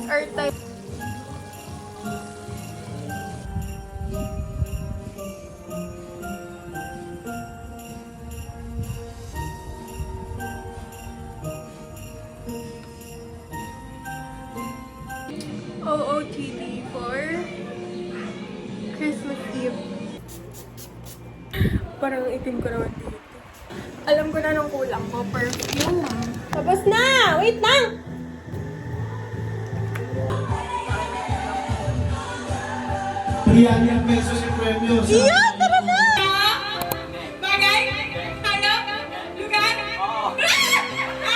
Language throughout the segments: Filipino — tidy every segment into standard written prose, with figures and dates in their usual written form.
Our time. OOTD for Christmas Eve. Parang itim ko naman dito. Alam ko na nung kulang ko. Perfume. Tapos na! Wait lang! Yan pesos yung premyo. Iya! Tara na! Bagay? Ano? Lugar?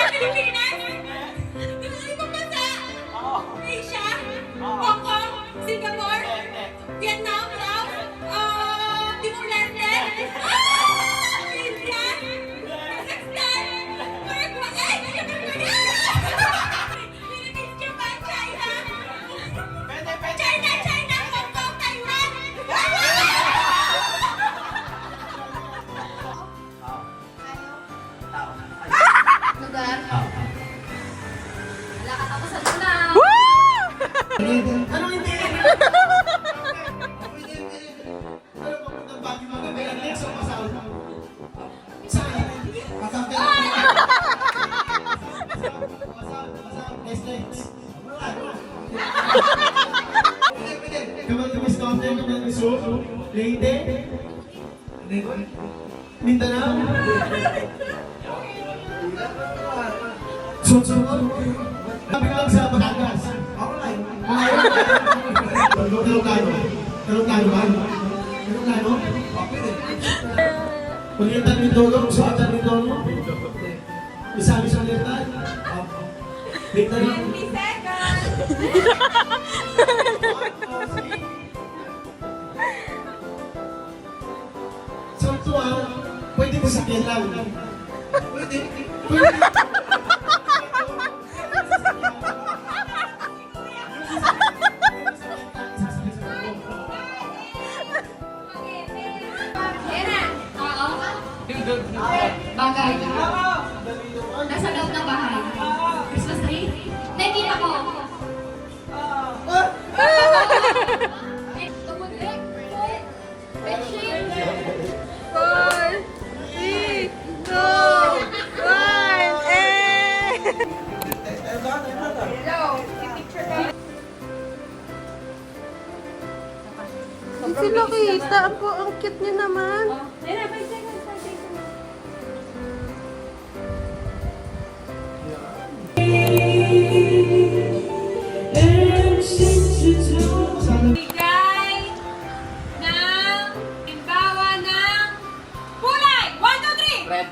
Pilipinas? Gusto ko bansa? Asia? Hong Kong? Singapore? Vietnam? Laos? Timor-Leste? India? Kazakhstan? Paraguay? Philippines, Japan, China? China, Hong Kong, Taiwan? Lugar? Wala ka tapos ano na. Ano hindi? Ano papuntang Baguio mga may Alex o Pasao? Saan? Pasao din. Pasao. Next. Kamal Wisconsin, Kamal Missouri, Leyte, Mindanao. Sunod. Sabi lang sa Batangas. Talong-talo ba? Talong-talo? Pagkita ni Dolo, suwatan ni Dolo. Isang litan. Litan lang. 20 seconds! So ito pwede ko sakyan lang. Pwede. Yan na. Oo. Bagay. Nasa loob ng bahay. Christmas tree? Nakikita ko. Tumundek. Bedsheet. 4, 3, 2, 1, eh! Hindi sila kita. Ang cute niya naman. Yan na, 5 seconds, 5 seconds. Bigay ng imbawa ng kulay! 1, 2, 3! Red.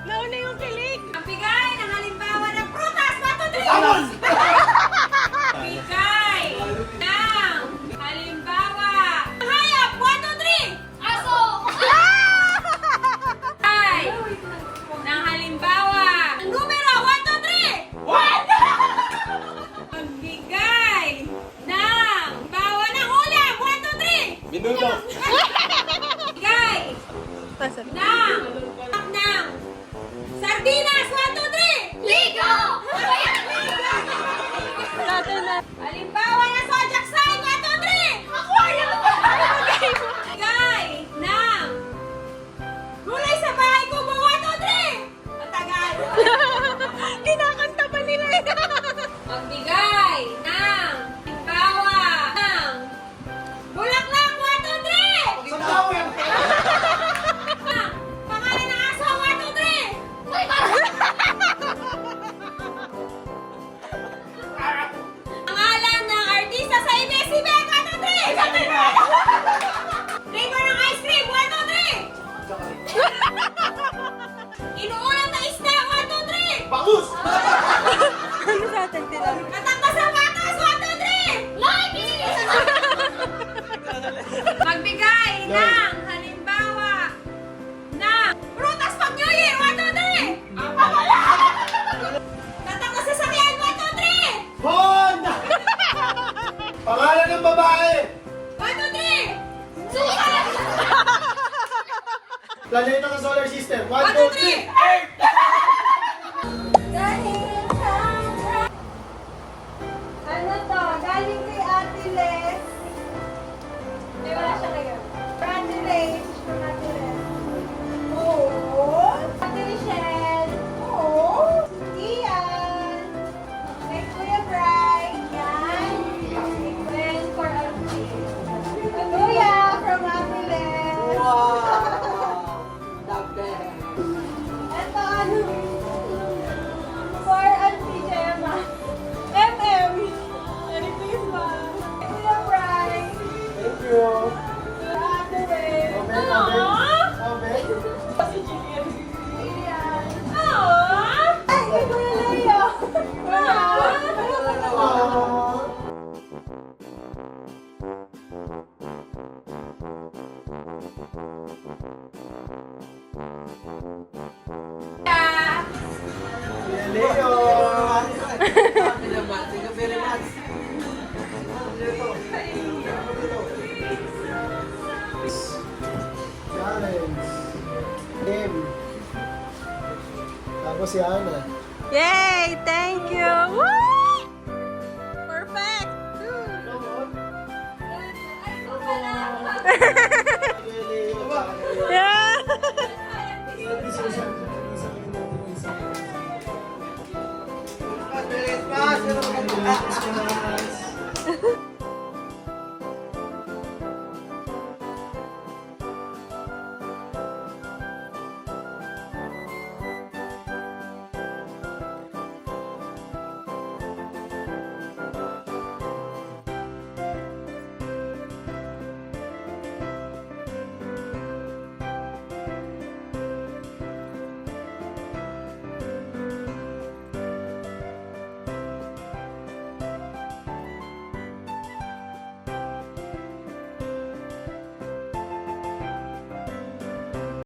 Nauna yung kilig. Ang bigay ng halimbawa ng prutas! 1, 2, 3! Bigay ng halimbawa ng hayop! 1, 2, 3! Aso! Bigay ng halimbawa ng numero! 1, 2, 3! Magbigay ng bawa ng ulam! 1, 2, 3! Minuto. Bigay Pasan. ng sardinas! 1, 2, 3! Ligo! Dati na. Halimbawa ng zodiac sign! 1, 2, 3! Aquarium! Bigay ng gulay sa bahay ko! 1, 2, 3! Matagal! Kinakanta pa nila eh. Magbigay ng halimbawa ng bulaklak! 1, 2, 3! ng babae. 1, 2, 3! Susan! Planeta ng solar system. 1, 1, 2, 2, 3. 3! Dahil ano to? Galing kay Ate Les. Hindi, wala siya ngayon. Ate Les. From Ate Les. Oh. Ate Michelle. Oh. Ian. Kay Kuya Brian. Yan. Kay Gwen for Ate. Kuya from Ate Les. Ito ano? For Auntie Gemma. MM. Merry Christmas. Kuya Brian. Thank you. Ate Wen. Okay, okay. Si Jillian. Jillian. Aww. Ay, kay Kuya Leo. Aww. Leo. Challenge. Game. Tapos si Ana. Yay! Thank you! Woo! Perfect! Come on. Ay, ko pala! Leo. Yeah! Merry Christmas!